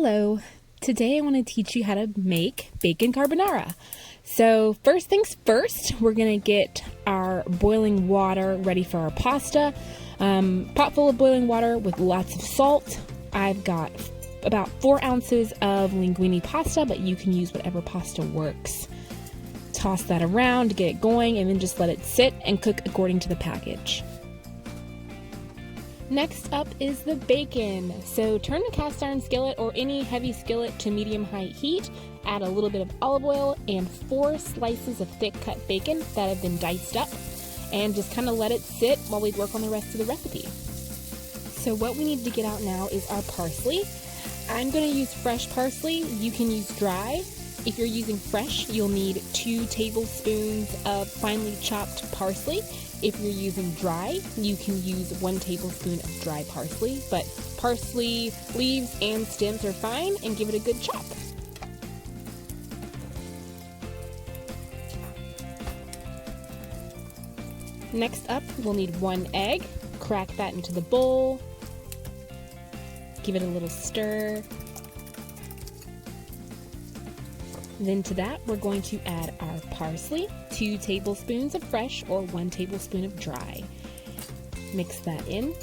Hello, today I want to teach you how to make bacon carbonara. So first things first, we're going to get our boiling water ready for our pasta. Pot full of boiling water with lots of salt. I've got about 4 ounces of linguine pasta, but you can use whatever pasta works. Toss that around to get it going and then just let it sit and cook according to the package. Next up is the bacon. So turn the cast iron skillet or any heavy skillet to medium-high heat. Add a little bit of olive oil and 4 slices of thick cut bacon that have been diced up. And just kind of let it sit while we work on the rest of the recipe. So what we need to get out now is our parsley. I'm going to use fresh parsley. You can use dry. If you're using fresh, you'll need 2 tablespoons of finely chopped parsley. If you're using dry, you can use 1 tablespoon of dry parsley, but parsley leaves and stems are fine, and give it a good chop. Next up, we'll need 1 egg. Crack that into the bowl. Give it a little stir. Then to that, we're going to add our parsley, 2 tablespoons of fresh or 1 tablespoon of dry. Mix that in.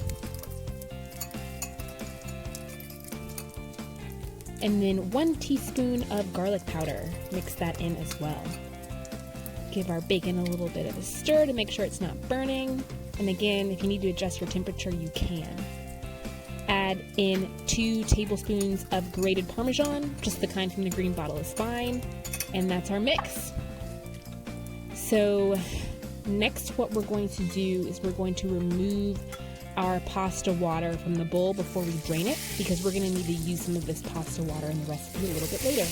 And then 1 teaspoon of garlic powder. Mix that in as well. Give our bacon a little bit of a stir to make sure it's not burning. And again, if you need to adjust your temperature, you can. Add in 2 tablespoons of grated parmesan, just the kind from the green bottle is fine, and that's our mix. So next what we're going to do is we're going to remove our pasta water from the bowl before we drain it, because we're going to need to use some of this pasta water in the recipe a little bit later.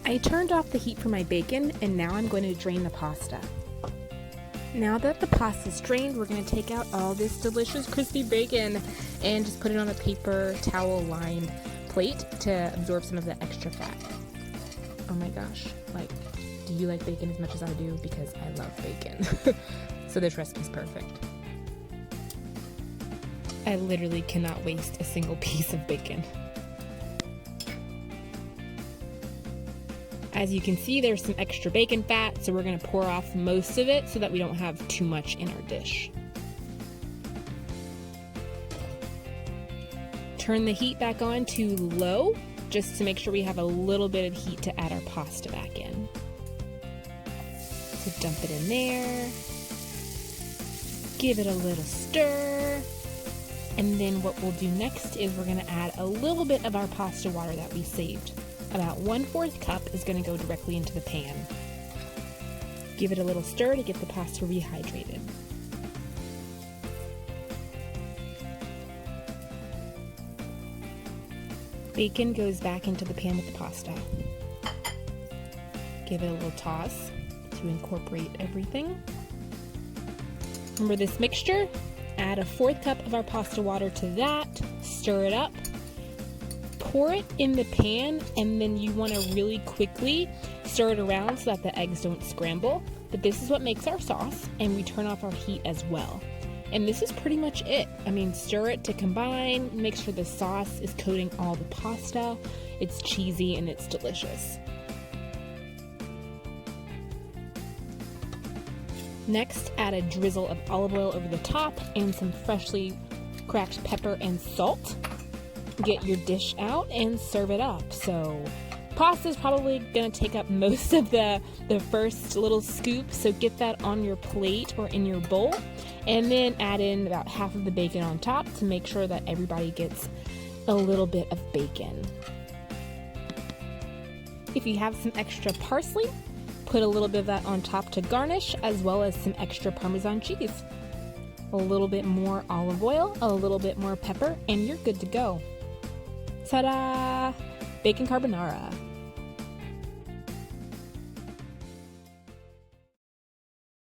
I turned off the heat for my bacon, and now I'm going to drain the pasta. Now that the pasta's drained, we're going to take out all this delicious crispy bacon and just put it on a paper towel lined plate to absorb some of the extra fat. Oh my gosh, do you like bacon as much as I do? Because I love bacon. So this recipe's perfect. I literally cannot waste a single piece of bacon. As you can see, there's some extra bacon fat, so we're going to pour off most of it so that we don't have too much in our dish. Turn the heat back on to low, just to make sure we have a little bit of heat to add our pasta back in. So dump it in there. Give it a little stir. And then what we'll do next is we're going to add a little bit of our pasta water that we saved. About 1/4 cup is going to go directly into the pan. Give it a little stir to get the pasta rehydrated. Bacon goes back into the pan with the pasta. Give it a little toss to incorporate everything. Remember this mixture? Add a 1/4 cup of our pasta water to that. Stir it up. Pour it in the pan, and then you want to really quickly stir it around so that the eggs don't scramble. But this is what makes our sauce, and we turn off our heat as well. And this is pretty much it. Stir it to combine, make sure the sauce is coating all the pasta. It's cheesy and it's delicious. Next, add a drizzle of olive oil over the top and some freshly cracked pepper and salt. Get your dish out and serve it up. So pasta is probably going to take up most of the first little scoop, so get that on your plate or in your bowl, and then add in about half of the bacon on top to make sure that everybody gets a little bit of bacon. If you have some extra parsley, put a little bit of that on top to garnish, as well as some extra parmesan cheese. A little bit more olive oil, a little bit more pepper, and you're good to go. Ta-da! Bacon carbonara.